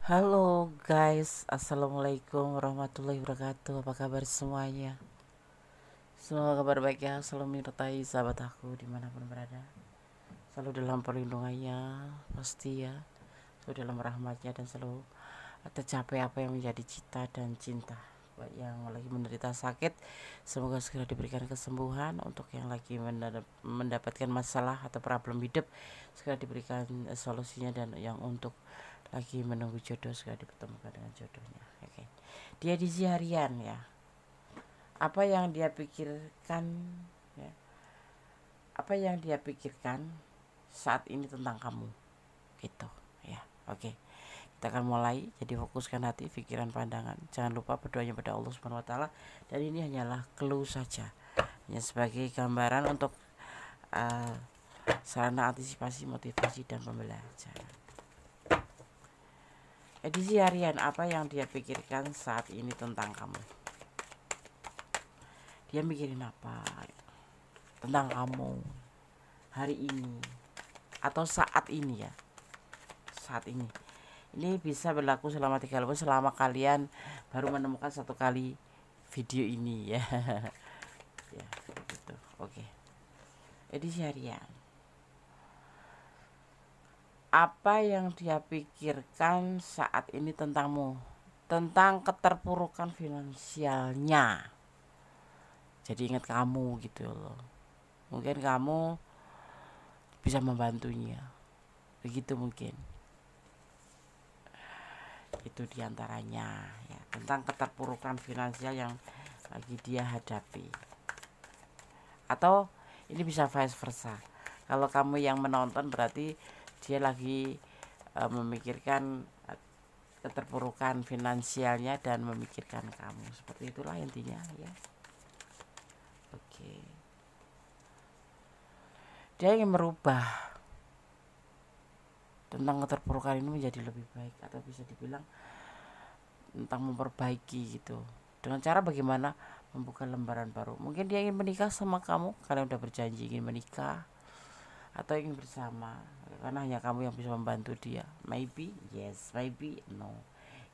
Halo guys, assalamualaikum warahmatullahi wabarakatuh. Apa kabar semuanya? Semoga kabar baik ya, selalu menyertai sahabat aku dimanapun berada. Selalu dalam perlindungannya, pasti ya. Selalu dalam rahmatnya dan selalu tercapai apa yang menjadi cita dan cinta. Buat yang lagi menderita sakit, semoga segera diberikan kesembuhan. Untuk yang lagi mendapatkan masalah atau problem hidup, segera diberikan solusinya. Dan yang untuk lagi menunggu jodoh, segera dipertemukan dengan jodohnya. Oke. Dia di harian ya. Apa yang dia pikirkan ya? Apa yang dia pikirkan saat ini tentang kamu? Gitu ya. Oke. Kita akan mulai. Jadi fokuskan hati, pikiran, pandangan. Jangan lupa berdoanya pada Allah Subhanahu wa taala. Dan ini hanyalah clue saja. Hanya sebagai gambaran untuk uh, sarana antisipasi, motivasi dan pembelajaran. Edisi harian, apa yang dia pikirkan saat ini tentang kamu? Dia mikirin apa tentang kamu hari ini atau saat ini ya? Saat ini. Ini bisa berlaku selama 3 bulan, selama kalian baru menemukan satu kali video ini ya. Ya, gitu. Oke. Edisi harian. Apa yang dia pikirkan saat ini tentangmu? Tentang keterpurukan finansialnya. Jadi ingat kamu gitu loh. Mungkin kamu bisa membantunya. Begitu mungkin. Itu diantaranya ya, tentang keterpurukan finansial yang lagi dia hadapi. Atau ini bisa vice versa. Kalau kamu yang menonton berarti dia lagi memikirkan keterpurukan finansialnya dan memikirkan kamu. Seperti itulah intinya ya. Oke. Dia ingin merubah tentang keterpurukan ini menjadi lebih baik, atau bisa dibilang tentang memperbaiki gitu. Dengan cara bagaimana? Membuka lembaran baru. Mungkin dia ingin menikah sama kamu, kalian udah berjanji ingin menikah atau ingin bersama, karena hanya kamu yang bisa membantu dia. Maybe yes, maybe no.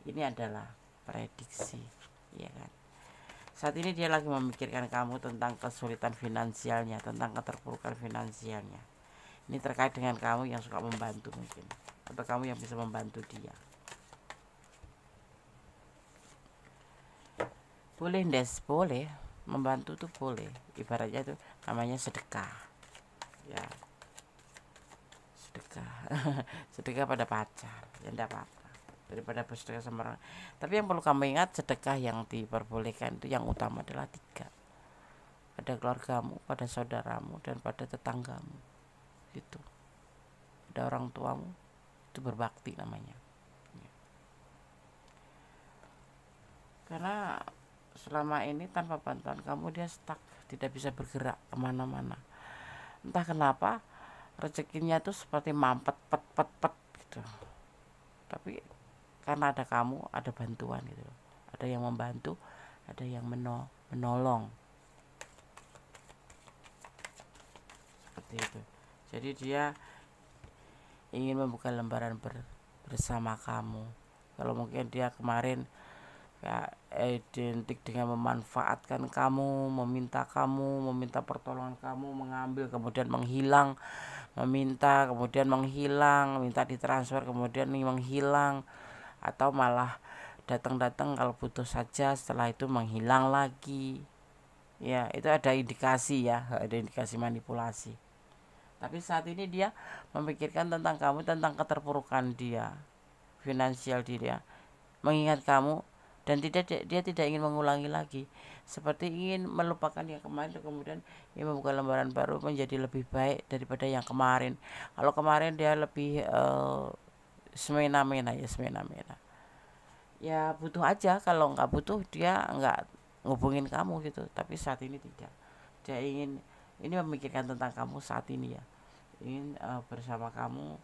Ini adalah prediksi, ya kan? Saat ini dia lagi memikirkan kamu tentang kesulitan finansialnya, tentang keterpurukan finansialnya. Ini terkait dengan kamu yang suka membantu mungkin, atau kamu yang bisa membantu dia. Boleh Des, boleh membantu tuh boleh. Ibaratnya tuh namanya sedekah. Ya, sedekah. Sedekah pada pacar, ya enggak apa-apa. Daripada bersedekah sama orang. Tapi yang perlu kamu ingat, sedekah yang diperbolehkan itu yang utama adalah 3. Pada keluargamu, pada saudaramu, dan pada tetanggamu. Gitu. Pada orang tuamu, itu berbakti namanya. Ya. Karena selama ini tanpa bantuan kamu dia stuck, tidak bisa bergerak kemana-mana. Entah kenapa rezekinya tuh seperti mampet pet pet pet gitu. Tapi karena ada kamu, ada bantuan gitu. Ada yang membantu, ada yang menolong. Seperti itu. Jadi dia ingin membuka lembaran bersama kamu. Kalau mungkin dia kemarin ya identik dengan memanfaatkan kamu, meminta pertolongan kamu, mengambil kemudian menghilang, kemudian menghilang, minta ditransfer kemudian menghilang, atau malah datang-datang kalau butuh saja setelah itu menghilang lagi. Ya, itu ada indikasi ya, ada indikasi manipulasi. Tapi saat ini dia memikirkan tentang kamu, tentang keterpurukan dia, finansial dia, mengingat kamu, dan dia tidak ingin mengulangi lagi, seperti ingin melupakan yang kemarin, kemudian ingin membuka lembaran baru menjadi lebih baik daripada yang kemarin. Kalau kemarin dia lebih semena-mena ya, semena-mena ya, butuh aja. Kalau nggak butuh dia nggak ngubungin kamu gitu. Tapi saat ini tidak, dia ingin ini memikirkan tentang kamu saat ini ya, ingin bersama kamu,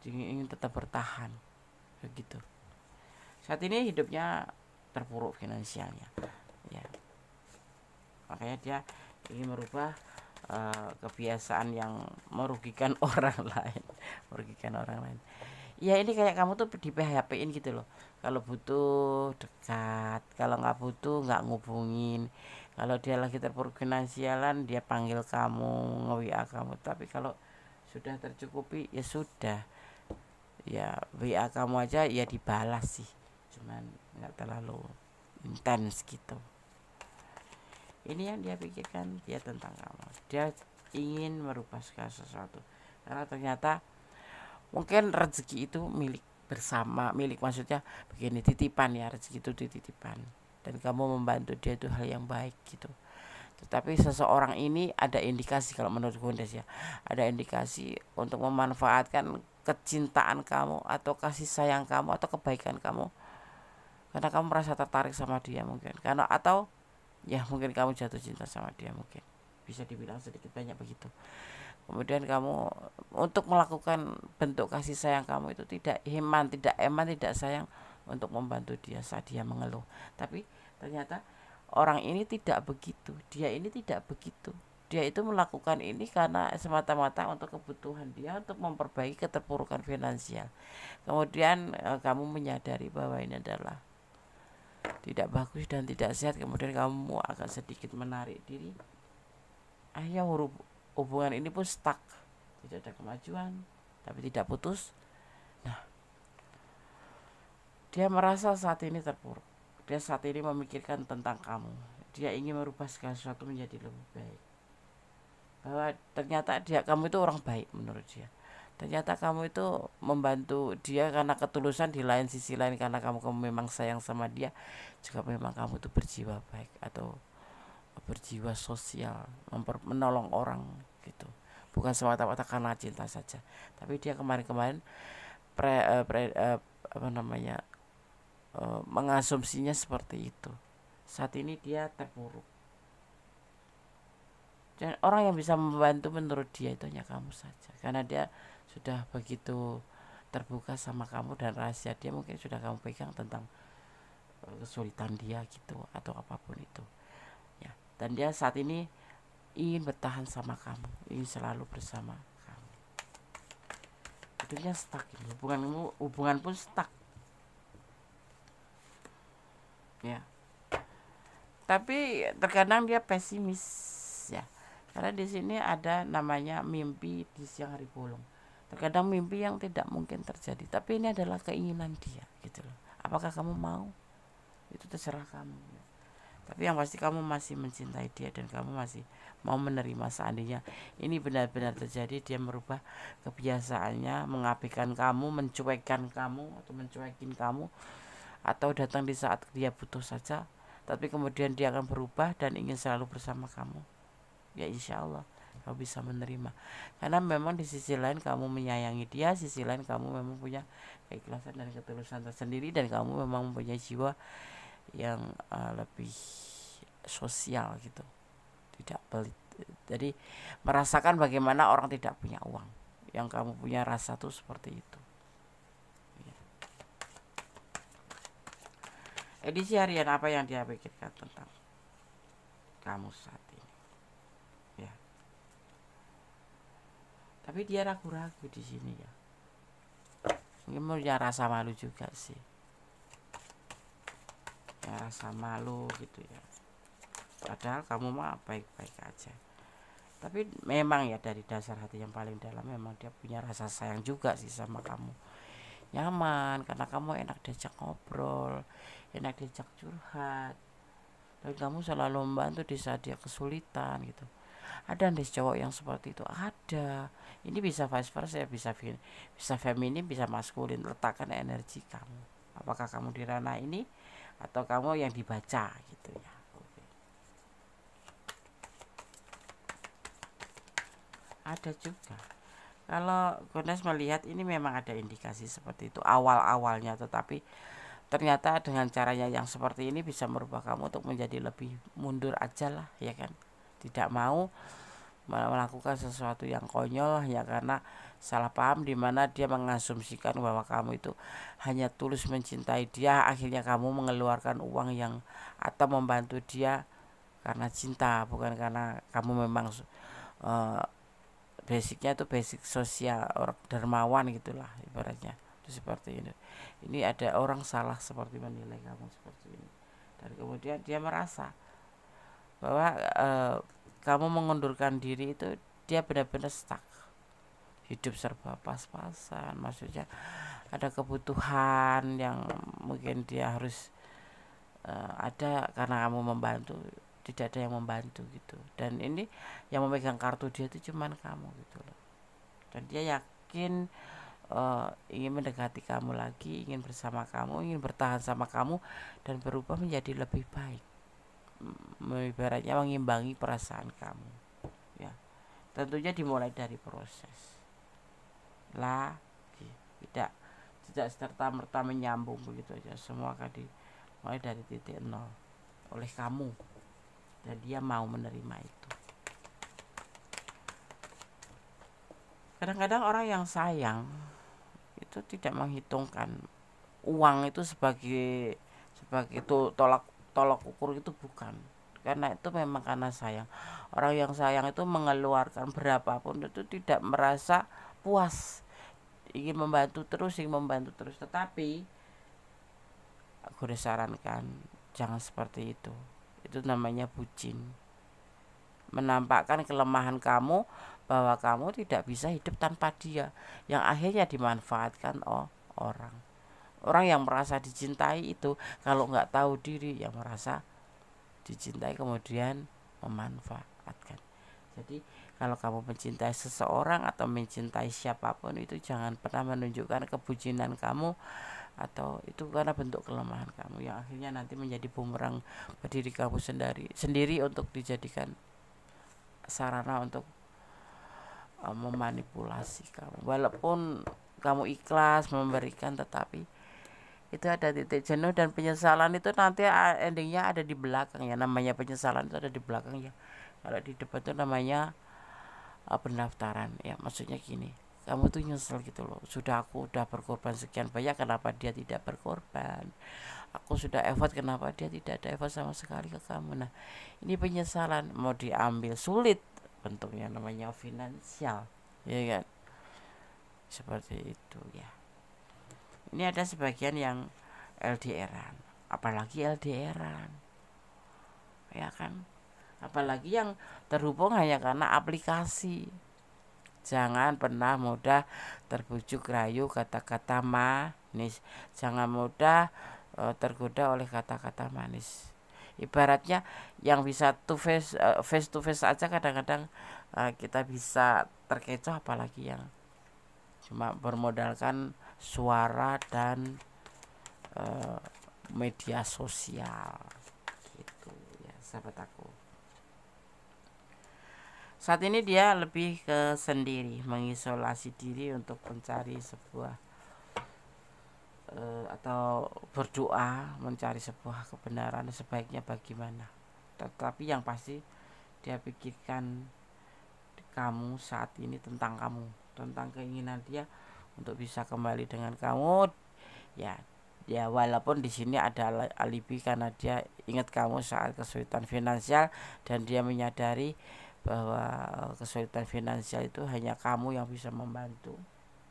ingin tetap bertahan begitu. Saat ini hidupnya terpuruk finansialnya ya, makanya dia ingin merubah kebiasaan yang merugikan orang lain. ya ini kayak kamu tuh di PHP-in gitu loh. Kalau butuh dekat, kalau nggak butuh nggak ngubungin. Kalau dia lagi terpuruk finansialan dia panggil kamu, nge-WA kamu. Tapi kalau sudah tercukupi ya sudah, ya WA kamu aja ya dibalas sih, cuman nggak terlalu intens gitu. Ini yang dia pikirkan dia tentang kamu, dia ingin merubah segala sesuatu karena ternyata mungkin rezeki itu milik bersama, milik maksudnya begini, titipan ya, rezeki itu dititipkan dan kamu membantu dia itu hal yang baik gitu. Tetapi seseorang ini ada indikasi, kalau menurut Gondes ya, ada indikasi untuk memanfaatkan kecintaan kamu atau kasih sayang kamu atau kebaikan kamu karena kamu merasa tertarik sama dia mungkin, karena atau ya mungkin kamu jatuh cinta sama dia, mungkin bisa dibilang sedikit banyak begitu. Kemudian kamu untuk melakukan bentuk kasih sayang kamu itu tidak eman, tidak sayang, untuk membantu dia saat dia mengeluh. Tapi ternyata orang ini tidak begitu, dia ini tidak begitu. Dia itu melakukan ini karena semata-mata untuk kebutuhan dia untuk memperbaiki keterpurukan finansial. Kemudian kamu menyadari bahwa ini adalah tidak bagus dan tidak sehat, kemudian kamu akan sedikit menarik diri. Akhirnya hubungan ini pun stuck, tidak ada kemajuan, tapi tidak putus. Nah, dia merasa saat ini terpuruk, dia saat ini memikirkan tentang kamu, dia ingin merubah segala sesuatu menjadi lebih baik, bahwa ternyata kamu itu orang baik menurut dia. Ternyata kamu itu membantu dia karena ketulusan, di lain sisi lain karena kamu memang sayang sama dia, juga memang kamu itu berjiwa baik atau berjiwa sosial, menolong orang gitu, bukan semata-mata karena cinta saja. Tapi dia kemarin-kemarin mengasumsinya seperti itu. Saat ini dia terpuruk dan orang yang bisa membantu menurut dia itu hanya kamu saja, karena dia sudah begitu terbuka sama kamu dan rahasia dia mungkin sudah kamu pegang tentang kesulitan dia gitu atau apapun itu ya. Dan dia saat ini ingin bertahan sama kamu, ingin selalu bersama kamu. Hidupnya stuck, hubungan pun stuck ya. Tapi terkadang dia pesimis ya, karena di sini ada namanya mimpi di siang hari bolong. Terkadang mimpi yang tidak mungkin terjadi, tapi ini adalah keinginan dia gitu loh. Apakah kamu mau? Itu terserah kamu ya. Tapi yang pasti kamu masih mencintai dia dan kamu masih mau menerima seandainya ini benar-benar terjadi. Dia merubah kebiasaannya mengabaikan kamu, mencuekkan kamu atau mencuekin kamu, atau datang di saat dia butuh saja, tapi kemudian dia akan berubah dan ingin selalu bersama kamu. Ya insya Allah kamu bisa menerima, karena memang di sisi lain kamu menyayangi dia, sisi lain kamu memang punya keikhlasan dan ketulusan tersendiri, dan kamu memang mempunyai jiwa yang lebih sosial gitu, tidak pelit. Jadi merasakan bagaimana orang tidak punya uang, yang kamu punya rasa tuh seperti itu ya. Edisi harian apa yang dia pikirkan tentang kamu saat ini ya. Tapi dia ragu-ragu di sini ya, mungkin punya rasa malu juga sih ya, rasa malu gitu ya, padahal kamu mah baik-baik aja. Tapi memang ya dari dasar hati yang paling dalam memang dia punya rasa sayang juga sih sama kamu, nyaman karena kamu enak diajak ngobrol, enak diajak curhat, dan kamu selalu membantu di saat dia kesulitan gitu. Ada nih cowok yang seperti itu, ada. Ini bisa vice versa, bisa feminim, bisa maskulin. Letakkan energi kamu, apakah kamu di ranah ini atau kamu yang dibaca gitu ya. Oke. Ada juga, kalau Gones melihat ini memang ada indikasi seperti itu awal-awalnya, tetapi ternyata dengan caranya yang seperti ini bisa merubah kamu untuk menjadi lebih mundur aja lah ya kan, tidak mau melakukan sesuatu yang konyol ya karena salah paham, di mana dia mengasumsikan bahwa kamu itu hanya tulus mencintai dia, akhirnya kamu mengeluarkan uang yang atau membantu dia karena cinta, bukan karena kamu memang basicnya itu basic sosial, orang dermawan gitulah ibaratnya. itu seperti ini ada orang salah seperti menilai kamu seperti ini, dan kemudian dia merasa bahwa kamu mengundurkan diri itu dia benar-benar stuck, hidup serba pas-pasan, maksudnya ada kebutuhan yang mungkin dia harus ada karena kamu membantu, tidak ada yang membantu gitu, dan ini yang memegang kartu dia itu cuman kamu gitu loh, dan dia yakin ingin mendekati kamu lagi, ingin bersama kamu, ingin bertahan sama kamu dan berubah menjadi lebih baik, ibaratnya mengimbangi perasaan kamu ya. Tentunya dimulai dari proses lagi, tidak serta merta menyambung begitu aja, semua akan dimulai dari titik nol oleh kamu, dan dia mau menerima itu. Kadang-kadang orang yang sayang itu tidak menghitungkan uang itu sebagai tolak ukur, itu bukan, karena itu memang karena sayang. Orang yang sayang itu mengeluarkan berapapun itu tidak merasa puas, ingin membantu terus, tetapi aku disarankan jangan seperti itu namanya bucin, menampakkan kelemahan kamu, bahwa kamu tidak bisa hidup tanpa dia, yang akhirnya dimanfaatkan orang. Orang yang merasa dicintai itu kalau nggak tahu diri, yang merasa dicintai kemudian memanfaatkan. Jadi kalau kamu mencintai seseorang atau mencintai siapapun, itu jangan pernah menunjukkan kebucinan kamu, atau itu karena bentuk kelemahan kamu yang akhirnya nanti menjadi bumerang ke diri kamu sendiri untuk dijadikan sarana untuk memanipulasi kamu. Walaupun kamu ikhlas memberikan, tetapi itu ada titik jenuh dan penyesalan itu nanti endingnya ada di belakang ya. Namanya penyesalan itu ada di belakang ya. Kalau di depan itu namanya pendaftaran ya. Maksudnya gini, kamu tuh nyesel gitu loh, aku udah berkorban sekian banyak, kenapa dia tidak berkorban, aku sudah effort, kenapa dia tidak ada effort sama sekali ke kamu. Nah ini penyesalan mau diambil sulit bentuknya, namanya finansial ya kan, seperti itu ya. Ini ada sebagian yang LDRan, apalagi LDRan ya kan, apalagi yang terhubung hanya karena aplikasi. Jangan pernah mudah terbujuk rayu kata-kata manis, jangan mudah tergoda oleh kata-kata manis. Ibaratnya yang bisa face to face aja kadang-kadang kita bisa terkecoh, apalagi yang cuma bermodalkan suara dan media sosial gitu ya sahabat aku. Saat ini dia lebih ke sendiri, mengisolasi diri untuk mencari sebuah atau berdoa mencari sebuah kebenaran sebaiknya bagaimana. Tetapi yang pasti dia pikirkan kamu saat ini, tentang kamu, tentang keinginan dia untuk bisa kembali dengan kamu ya. Ya walaupun di sini ada alibi karena dia ingat kamu saat kesulitan finansial, dan dia menyadari bahwa kesulitan finansial itu hanya kamu yang bisa membantu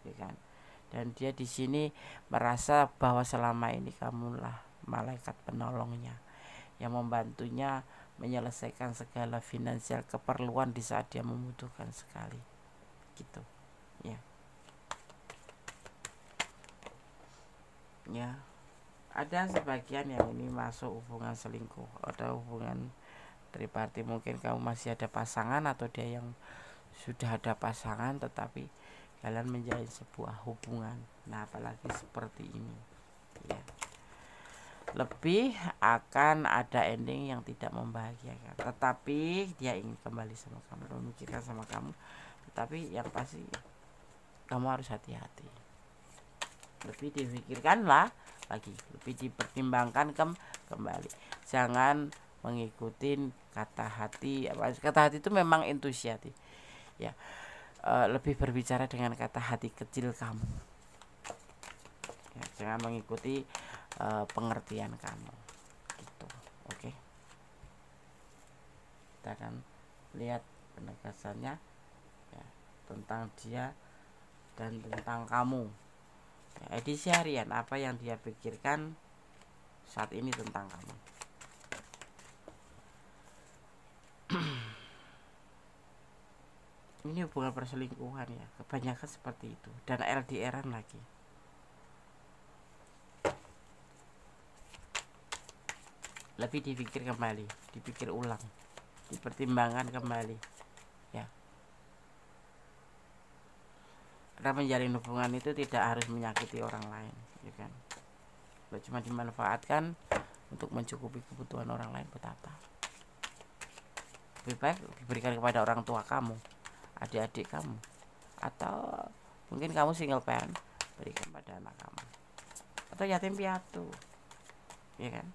ya kan. Dan dia di sini merasa bahwa selama ini kamulah malaikat penolongnya yang membantunya menyelesaikan segala finansial keperluan di saat dia membutuhkan sekali gitu ya. Ya ada sebagian yang ini masuk hubungan selingkuh, ada hubungan tripartit, mungkin kamu masih ada pasangan atau dia yang sudah ada pasangan, tetapi kalian menjalin sebuah hubungan. Nah apalagi seperti ini ya, lebih akan ada ending yang tidak membahagiakan, tetapi dia ingin kembali sama kamu, memikirkan sama kamu, tetapi yang pasti kamu harus hati-hati, lebih dipikirkanlah lagi, lebih dipertimbangkan kembali. Jangan mengikuti kata hati. Kata hati itu memang intuisi ya, lebih berbicara dengan kata hati kecil kamu ya, jangan mengikuti pengertian kamu gitu. Oke, kita akan lihat penegasannya ya, tentang dia dan tentang kamu Edisi harian, apa yang dia pikirkan saat ini tentang kamu. Ini hubungan perselingkuhan ya, kebanyakan seperti itu, dan LDRan lagi. Lebih dipikir kembali, dipikir ulang, dipertimbangkan kembali ya. Karena menjalin hubungan itu tidak harus menyakiti orang lain, ya kan? Kalau cuma dimanfaatkan untuk mencukupi kebutuhan orang lain, buat apa? Lebih baik diberikan kepada orang tua kamu, adik-adik kamu, atau mungkin kamu single parent, berikan pada anak kamu, atau yatim piatu, ya kan?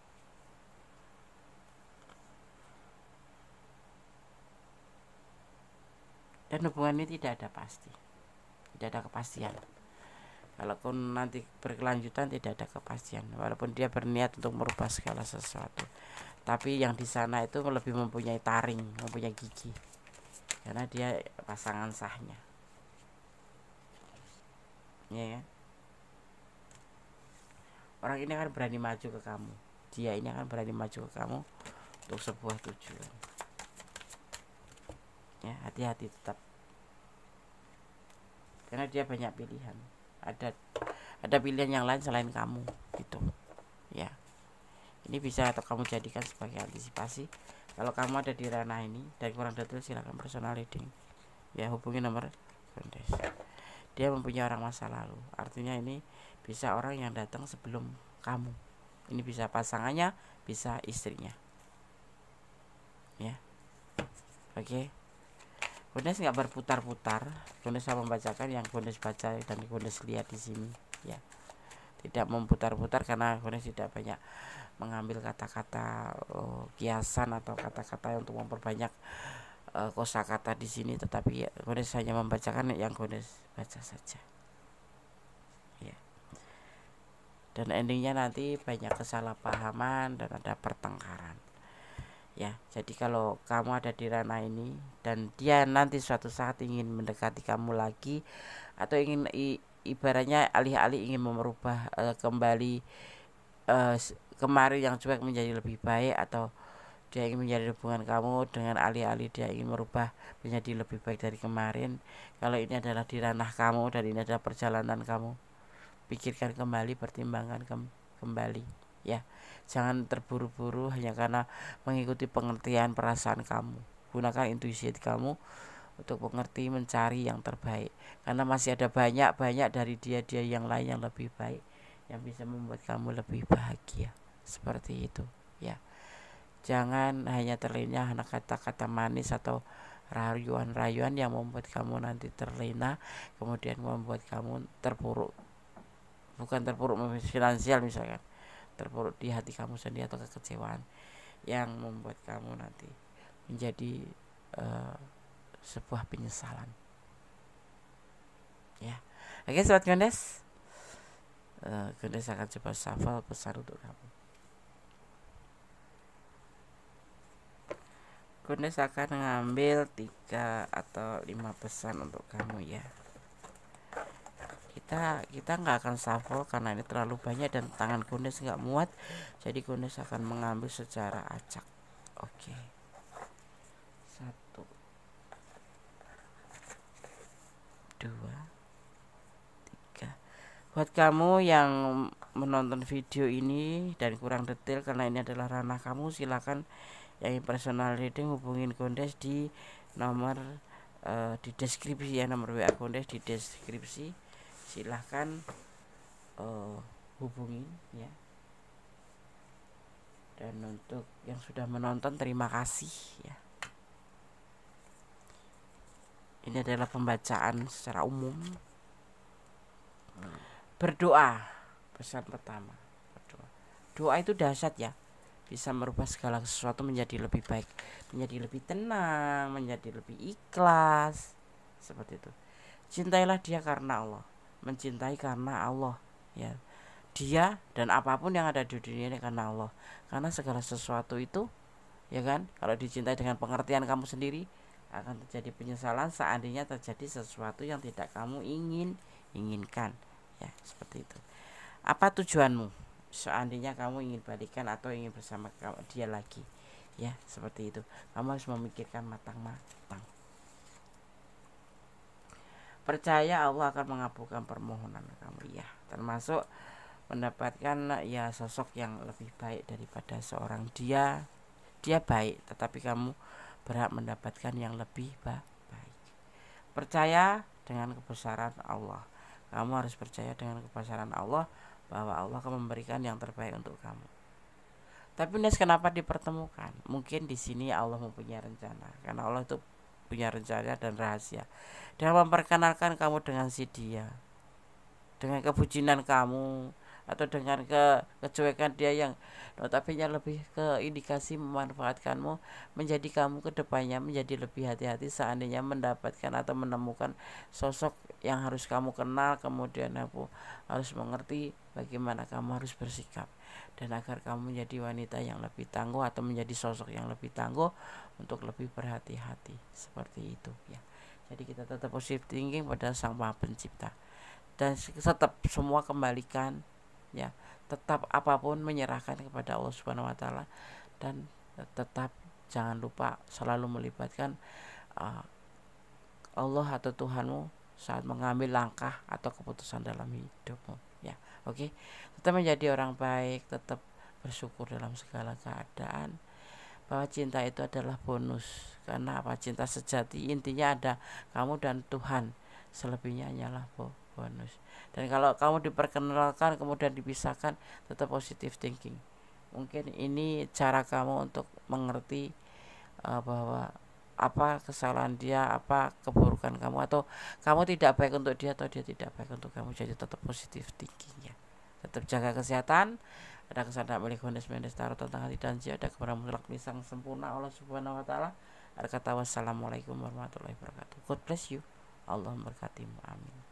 Dan hubungan ini tidak ada pasti, tidak ada kepastian. Kalaupun nanti berkelanjutan tidak ada kepastian, walaupun dia berniat untuk merubah segala sesuatu, tapi yang di sana itu lebih mempunyai taring, mempunyai gigi, karena dia pasangan sahnya, ya kan? Orang ini akan berani maju ke kamu, dia ini akan berani maju ke kamu untuk sebuah tujuan. Ya, hati-hati tetap, karena dia banyak pilihan, ada pilihan yang lain selain kamu gitu ya. Ini bisa atau kamu jadikan sebagai antisipasi kalau kamu ada di ranah ini. Dan kurang detail silakan personal reading ya, hubungi nomor Gondes. Dia mempunyai orang masa lalu, artinya ini bisa orang yang datang sebelum kamu. Ini bisa pasangannya, bisa istrinya ya. Oke. Gondes nggak berputar-putar, Gondes saya membacakan yang Gondes baca dan Gondes lihat di sini ya. Tidak memutar-putar karena Gondes tidak banyak mengambil kata-kata kiasan atau kata-kata untuk memperbanyak kosakata di sini, tetapi Gondes hanya membacakan yang Gondes baca saja ya. Dan endingnya nanti banyak kesalahpahaman dan ada pertengkaran ya. Jadi kalau kamu ada di ranah ini dan dia nanti suatu saat ingin mendekati kamu lagi, atau ingin ibaratnya alih-alih ingin merubah kembali kemarin yang cuek menjadi lebih baik, atau dia ingin menjadi hubungan kamu dengan alih-alih dia ingin merubah menjadi lebih baik dari kemarin, kalau ini adalah di ranah kamu dan ini adalah perjalanan kamu, pikirkan kembali, pertimbangkan kembali ya. Jangan terburu-buru hanya karena mengikuti pengertian perasaan kamu. Gunakan intuisi kamu untuk mengerti, mencari yang terbaik, karena masih ada banyak dari dia yang lain yang lebih baik, yang bisa membuat kamu lebih bahagia. Seperti itu ya. Jangan hanya terlena anak kata-kata manis atau rayuan-rayuan yang membuat kamu nanti terlena, kemudian membuat kamu terpuruk. Bukan terpuruk finansial misalkan, terpuruk di hati kamu sendiri, atau kekecewaan yang membuat kamu nanti menjadi sebuah penyesalan ya. Oke sobat Gondes, Gondes akan coba shuffle pesan untuk kamu. Gondes akan mengambil 3 atau 5 pesan untuk kamu ya. Kita nggak akan shuffle karena ini terlalu banyak dan tangan Gondes nggak muat, jadi Gondes akan mengambil secara acak. Oke. 1, 2, 3. Buat kamu yang menonton video ini dan kurang detail karena ini adalah ranah kamu, silakan yang personal reading hubungin Gondes di nomor di deskripsi ya, nomor WA Gondes di deskripsi. Silahkan hubungin ya. Dan untuk yang sudah menonton terima kasih ya. Ini adalah pembacaan secara umum. Berdoa, pesan pertama, berdoa. Doa itu dahsyat ya, bisa merubah segala sesuatu menjadi lebih baik, menjadi lebih tenang, menjadi lebih ikhlas. Seperti itu. Cintailah dia karena Allah, mencintai karena Allah ya. Dia dan apapun yang ada di dunia ini karena Allah, karena segala sesuatu itu ya kan, kalau dicintai dengan pengertian kamu sendiri, akan terjadi penyesalan seandainya terjadi sesuatu yang tidak kamu inginkan ya, seperti itu. Apa tujuanmu seandainya kamu ingin balikan atau ingin bersama dia lagi, ya, seperti itu. Kamu harus memikirkan matang-matang. Percaya Allah akan mengabulkan permohonan kamu, ya, termasuk mendapatkan ya sosok yang lebih baik daripada seorang dia baik, tetapi kamu berhak mendapatkan yang lebih baik. Percaya dengan kebesaran Allah. Kamu harus percaya dengan kebesaran Allah, bahwa Allah akan memberikan yang terbaik untuk kamu. Tapi kenapa dipertemukan? Mungkin di sini Allah mempunyai rencana, karena Allah itu punya rencana dan rahasia. Dan memperkenalkan kamu dengan si dia, dengan kebucinan kamu, atau dengan kecuekan dia yang notabene lebih ke indikasi memanfaatkanmu, menjadi kamu kedepannya menjadi lebih hati-hati seandainya mendapatkan atau menemukan sosok yang harus kamu kenal. Kemudian aku harus mengerti bagaimana kamu harus bersikap, dan agar kamu menjadi wanita yang lebih tangguh atau menjadi sosok yang lebih tangguh untuk lebih berhati-hati, seperti itu, ya. Jadi kita tetap positive thinking pada Sang Maha Pencipta, dan tetap semua kembalikan, ya, tetap apapun menyerahkan kepada Allah Subhanahu wa taala, dan tetap jangan lupa selalu melibatkan Allah atau Tuhanmu saat mengambil langkah atau keputusan dalam hidupmu, ya. Oke. Tetap menjadi orang baik, tetap bersyukur dalam segala keadaan, bahwa cinta itu adalah bonus. Karena apa? Cinta sejati intinya ada kamu dan Tuhan, selebihnya hanyalah bonus. Dan kalau kamu diperkenalkan kemudian dipisahkan, tetap positive thinking. Mungkin ini cara kamu untuk mengerti bahwa apa kesalahan dia, apa keburukan kamu, atau kamu tidak baik untuk dia atau dia tidak baik untuk kamu. Jadi tetap positive thinking, ya. Tetap jaga kesehatan. Ada kesadaran milik Mendes taruh tentang hati dan jiwa, ada kepada mutlak lisang sempurna Allah Subhanahu wa taala. Ada kata wassalamualaikum warahmatullahi wabarakatuh. God bless you. Allah memberkatimu. Amin.